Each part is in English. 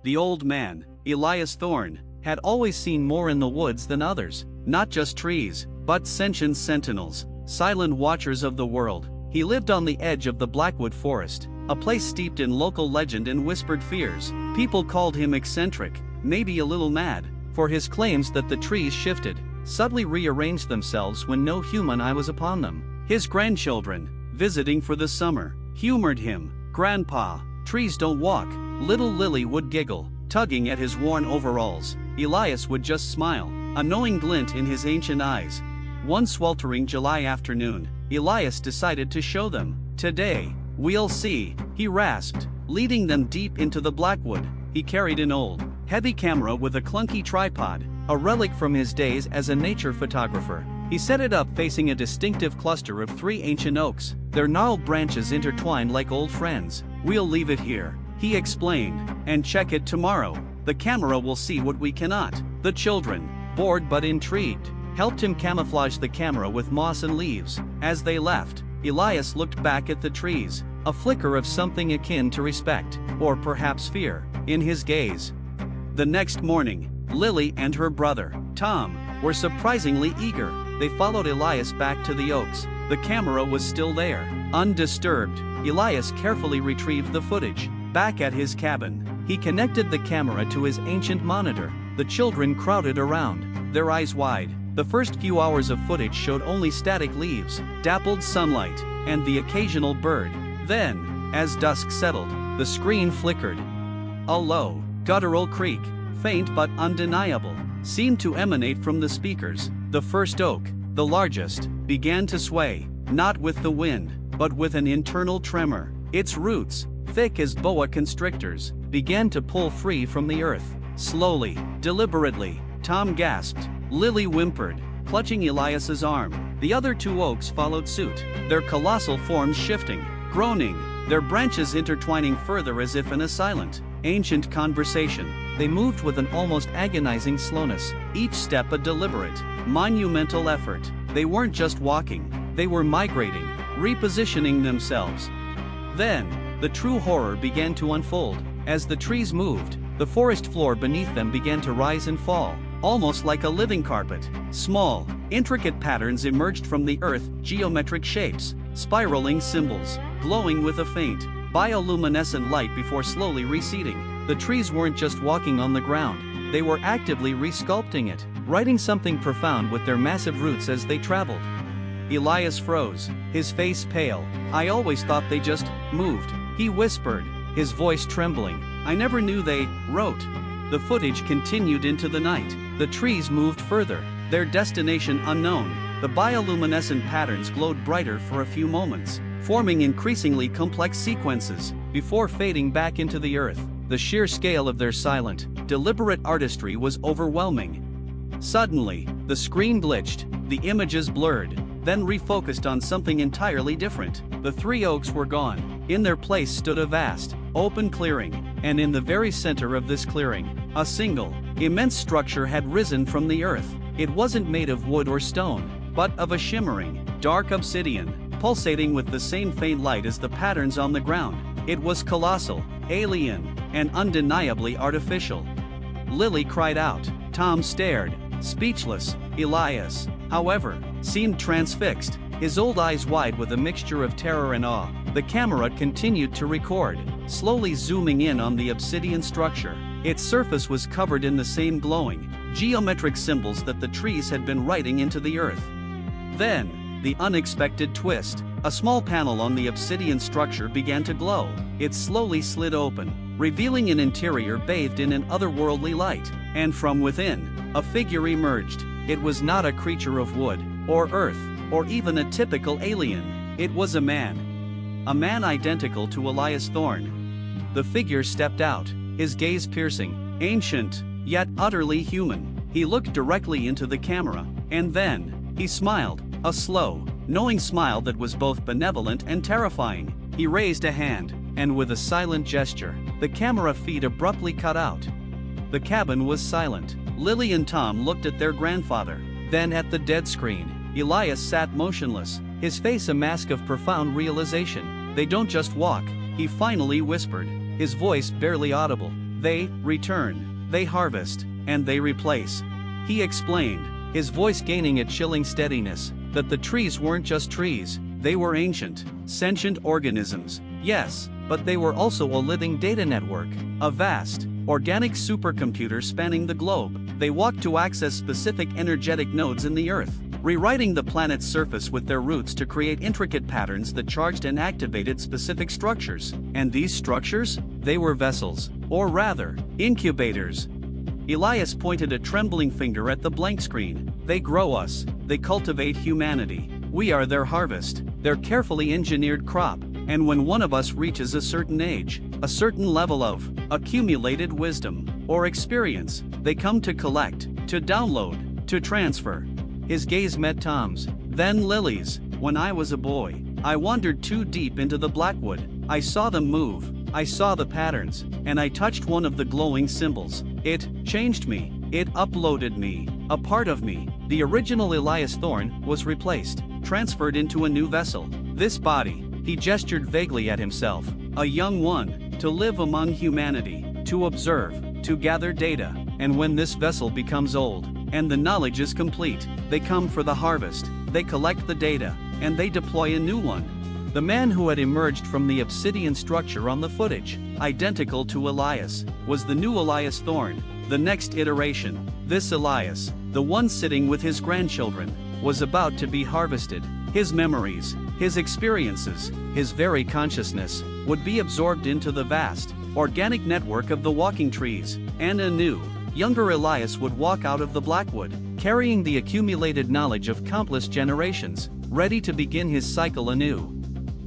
The old man, Elias Thorne, had always seen more in the woods than others, not just trees, but sentient sentinels, silent watchers of the world. He lived on the edge of the Blackwood Forest, a place steeped in local legend and whispered fears. People called him eccentric, maybe a little mad, for his claims that the trees shifted, subtly rearranged themselves when no human eye was upon them. His grandchildren, visiting for the summer, humored him. "Grandpa, trees don't walk." Little Lily would giggle, tugging at his worn overalls. Elias would just smile, a knowing glint in his ancient eyes. One sweltering July afternoon, Elias decided to show them. "Today, we'll see," he rasped, leading them deep into the Blackwood. He carried an old, heavy camera with a clunky tripod, a relic from his days as a nature photographer. He set it up facing a distinctive cluster of 3 ancient oaks, their gnarled branches intertwined like old friends. "We'll leave it here," he explained, "and check it tomorrow. The camera will see what we cannot." The children, bored but intrigued, helped him camouflage the camera with moss and leaves. As they left, Elias looked back at the trees, a flicker of something akin to respect, or perhaps fear, in his gaze. The next morning, Lily and her brother, Tom, were surprisingly eager. They followed Elias back to the oaks. The camera was still there, undisturbed. Elias carefully retrieved the footage. Back at his cabin, he connected the camera to his ancient monitor. The children crowded around, their eyes wide. The first few hours of footage showed only static leaves, dappled sunlight, and the occasional bird. Then, as dusk settled, the screen flickered. A low, guttural creak, faint but undeniable, seemed to emanate from the speakers. The first oak, the largest, began to sway, not with the wind, but with an internal tremor. Its roots, thick as boa constrictors, began to pull free from the earth. Slowly, deliberately, Tom gasped. Lily whimpered, clutching Elias's arm. The other 2 oaks followed suit, their colossal forms shifting, groaning, their branches intertwining further as if in a silent, ancient conversation. They moved with an almost agonizing slowness, each step a deliberate, monumental effort. They weren't just walking, they were migrating, repositioning themselves. Then, the true horror began to unfold. As the trees moved, the forest floor beneath them began to rise and fall, almost like a living carpet. Small, intricate patterns emerged from the earth, geometric shapes, spiraling symbols, glowing with a faint, bioluminescent light before slowly receding. The trees weren't just walking on the ground, they were actively resculpting it, writing something profound with their massive roots as they traveled. Elias froze, his face pale. "I always thought they just moved," he whispered, his voice trembling. "I never knew they wrote." The footage continued into the night. The trees moved further, their destination unknown. The bioluminescent patterns glowed brighter for a few moments, forming increasingly complex sequences, before fading back into the earth. The sheer scale of their silent, deliberate artistry was overwhelming. Suddenly, the screen glitched, the images blurred, then refocused on something entirely different. The 3 oaks were gone. In their place stood a vast, open clearing, and in the very center of this clearing, a single, immense structure had risen from the earth. It wasn't made of wood or stone, but of a shimmering, dark obsidian, pulsating with the same faint light as the patterns on the ground. It was colossal, alien, and undeniably artificial. Lily cried out. Tom stared, speechless. Elias, however, seemed transfixed, his old eyes wide with a mixture of terror and awe. The camera continued to record, slowly zooming in on the obsidian structure. Its surface was covered in the same glowing, geometric symbols that the trees had been writing into the earth. Then, the unexpected twist. A small panel on the obsidian structure began to glow. It slowly slid open, revealing an interior bathed in an otherworldly light. And from within, a figure emerged. It was not a creature of wood, or earth, or even a typical alien. It was a man. A man identical to Elias Thorne. The figure stepped out, his gaze piercing, ancient, yet utterly human. He looked directly into the camera, and then, he smiled, a slow, knowing smile that was both benevolent and terrifying. He raised a hand, and with a silent gesture, the camera feed abruptly cut out. The cabin was silent. Lily and Tom looked at their grandfather, then at the dead screen. Elias sat motionless, his face a mask of profound realization. "They don't just walk," he finally whispered, his voice barely audible. They return, they harvest, and they replace. He explained, his voice gaining a chilling steadiness, that the trees weren't just trees, they were ancient, sentient organisms, yes, but they were also a living data network, a vast, organic supercomputer spanning the globe. They walked to access specific energetic nodes in the Earth, rewriting the planet's surface with their roots to create intricate patterns that charged and activated specific structures. And these structures? They were vessels, or rather, incubators. Elias pointed a trembling finger at the blank screen. They grow us, they cultivate humanity. We are their harvest, their carefully engineered crop. And when one of us reaches a certain age, a certain level of accumulated wisdom or experience, they come to collect, to download, to transfer. His gaze met Tom's, then Lily's. When I was a boy, I wandered too deep into the Blackwood. I saw them move, I saw the patterns, and I touched one of the glowing symbols. It changed me, it uploaded me, a part of me. The original Elias Thorne was replaced, transferred into a new vessel. This body, he gestured vaguely at himself, a young one, to live among humanity, to observe, to gather data. And when this vessel becomes old, and the knowledge is complete, they come for the harvest, they collect the data, and they deploy a new one. The man who had emerged from the obsidian structure on the footage, identical to Elias, was the new Elias Thorne, the next iteration. This Elias, the one sitting with his grandchildren, was about to be harvested. His memories, his experiences, his very consciousness, would be absorbed into the vast, organic network of the walking trees, and a new, younger Elias would walk out of the Blackwood, carrying the accumulated knowledge of countless generations, ready to begin his cycle anew.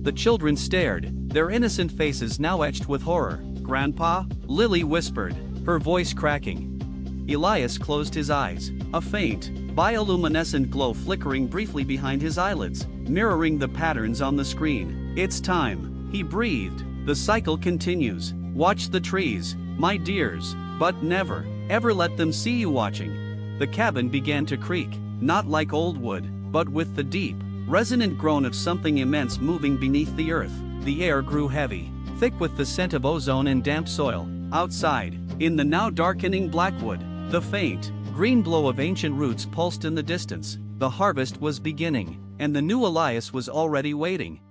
The children stared, their innocent faces now etched with horror. "Grandpa?" Lily whispered, her voice cracking. Elias closed his eyes, a faint, bioluminescent glow flickering briefly behind his eyelids, mirroring the patterns on the screen. "It's time," he breathed. "The cycle continues. Watch the trees, my dears, but never, ever let them see you watching." The cabin began to creak, not like old wood, but with the deep, resonant groan of something immense moving beneath the earth. The air grew heavy, thick with the scent of ozone and damp soil. Outside, in the now darkening Blackwood, the faint, green glow of ancient roots pulsed in the distance. The harvest was beginning, and the new Elias was already waiting.